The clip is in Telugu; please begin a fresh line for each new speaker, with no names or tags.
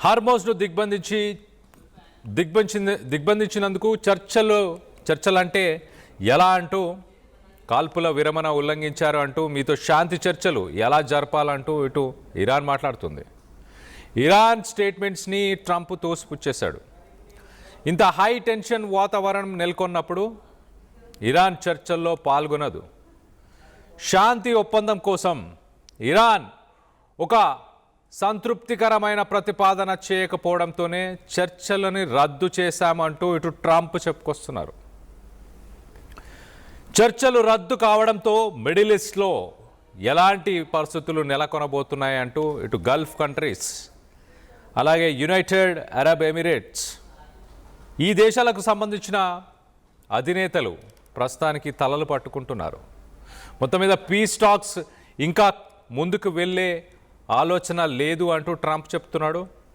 హార్మోజ్ను దిగ్బంధించినందుకు చర్చలంటే ఎలా అంటూ కాల్పుల విరమణ ఉల్లంఘించారు అంటూ మీతో శాంతి చర్చలు ఎలా జరపాలంటూ ఇటు ఇరాన్ మాట్లాడుతుంది. ఇరాన్ స్టేట్మెంట్స్ని ట్రంప్ తోసిపుచ్చేశాడు. ఇంత హై టెన్షన్ వాతావరణం నెలకొన్నప్పుడు ఇరాన్ చర్చల్లో పాల్గొనదు. శాంతి ఒప్పందం కోసం ఇరాన్ ఒక సంతృప్తికరమైన ప్రతిపాదన చేయకపోవడంతోనే చర్చలని రద్దు చేశామంటూ ఇటు ట్రంప్ చెప్పుకొస్తున్నారు. చర్చలు రద్దు కావడంతో మిడిల్ ఈస్ట్లో ఎలాంటి పరిస్థితులు నెలకొనబోతున్నాయంటూ ఇటు గల్ఫ్ కంట్రీస్ అలాగే యునైటెడ్ అరబ్ ఎమిరేట్స్ ఈ దేశాలకు సంబంధించిన అధినేతలు ప్రస్తుతానికి తలలు పట్టుకుంటున్నారు. మొత్తం మీద పీస్ టాక్స్ ఇంకా ముందుకు వెళ్ళే ఆలోచన లేదు అంటూ ట్రంప్ చెప్తున్నాడు.